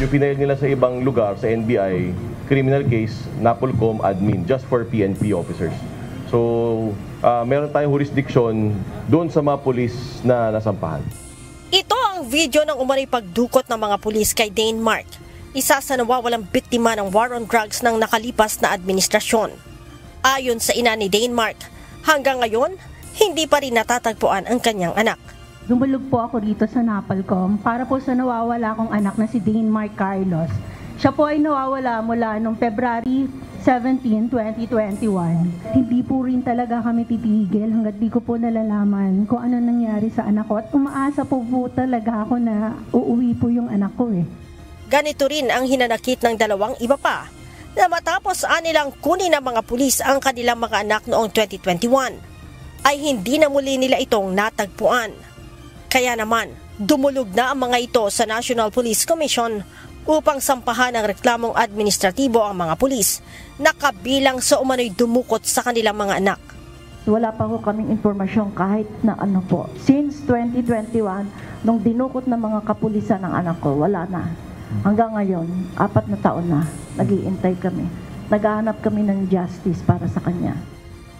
yung pinail nila sa ibang lugar, sa NBI, criminal case, NAPOLCOM, admin, just for PNP officers. So, meron tayong jurisdiction doon sa mga pulis na nasampahan. Ito ang video ng umano'y pagdukot ng mga pulis kay Dane Mark, isa sa nawawalang biktima ng war on drugs ng nakalipas na administrasyon. Ayon sa ina ni Dane Mark, hanggang ngayon, hindi pa rin natatagpuan ang kanyang anak. Dumulog po ako dito sa NAPOLCOM para po sa nawawala kong anak na si Dane Mark Carlos. Siya po ay nawawala mula noong February 17, 2021. Hindi po rin talaga kami titigil hanggat di ko po nalalaman kung ano nangyari sa anak ko. At umaasa po talaga ako na uuwi po yung anak ko eh. Ganito rin ang hinanakit ng dalawang iba pa na matapos anilang kunin ng mga pulis ang kanilang mga anak noong 2021 ay hindi na muli nila itong natagpuan. Kaya naman, dumulog na ang mga ito sa National Police Commission upang sampahan ng reklamong administratibo ang mga pulis na kabilang sa umano'y dumukot sa kanilang mga anak. Wala pa ho kaming informasyon kahit na ano po. Since 2021, nung dinukot ng mga kapulisan ng anak ko, wala na. Hanggang ngayon, 4 na taon na, nag-iintay kami. Naghahanap kami ng justice para sa kanya.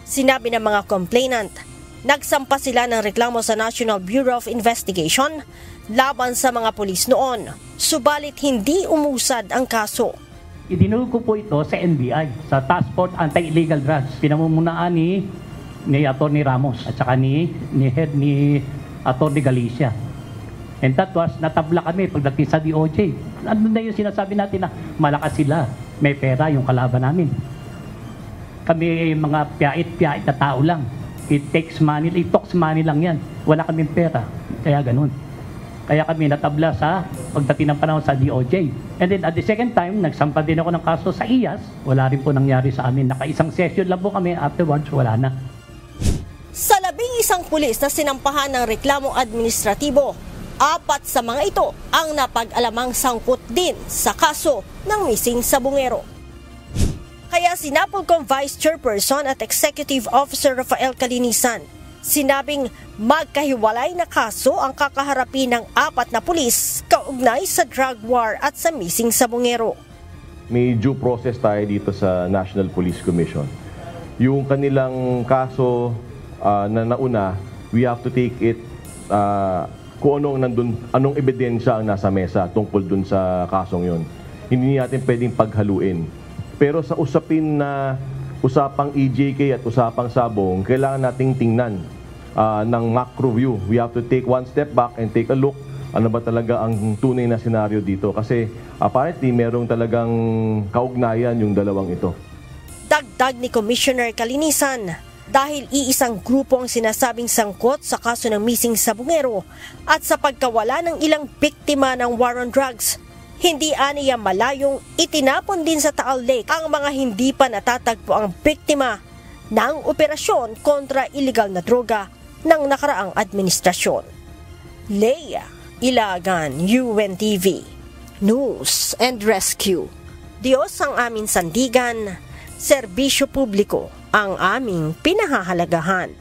Sinabi ng mga complainant, nagsampa sila ng reklamo sa National Bureau of Investigation laban sa mga pulis noon, subalit hindi umusad ang kaso. Idinulog ko po ito sa NBI, sa Task Force Anti-Illegal Drugs, pinamumulaan ni Atty. Ramos at saka ni Atty. Galicia. And that was, natabla kami pagdating sa DOJ. Ano na yung sinasabi natin na malakas sila, may pera yung kalaban namin. Kami mga piyait na tao lang. It talks money lang yan. Wala kaming pera. Kaya ganun. Kaya kami natabla sa pagdating ng panahon sa DOJ. And then at the second time, nagsampa din ako ng kaso sa IAS. Wala rin po nangyari sa amin. Naka-isang session lang po kami. Afterwards, wala na. Sa 11 pulis na sinampahan ng reklamong administratibo, 4 sa mga ito ang napag-alamang sangkot din sa kaso ng missing sabungero. Kaya si NAPOLCOM Vice Chairperson at Executive Officer Rafael Calinisan, sinabing magkahiwalay na kaso ang kakaharapin ng 4 na pulis kaugnay sa drug war at sa missing sabungero. May due process tayo dito sa National Police Commission. Yung kanilang kaso na nauna, we have to take it kung anong ebidensya ang nasa mesa tungkol dun sa kasong yon. Hindi natin pwedeng paghaluin. Pero sa usapin na usapang EJK at usapang sabong, kailangan nating tingnan ng macro view. We have to take one step back and take a look. Ano ba talaga ang tunay na senaryo dito? Kasi apparently merong talagang kaugnayan yung dalawang ito. Dagdag ni Commissioner Calinisan, dahil iisang grupo ang sinasabing sangkot sa kaso ng missing sabungero at sa pagkawala ng ilang biktima ng war on drugs, hindi aniya malayong itinapon din sa Taal Lake ang mga hindi pa natatagpo ang biktima ng operasyon kontra illegal na droga ng nakaraang administrasyon. Leia Ilagan, UNTV, News and Rescue. Diyos ang aming sandigan, serbisyo publiko ang aming pinahahalagahan.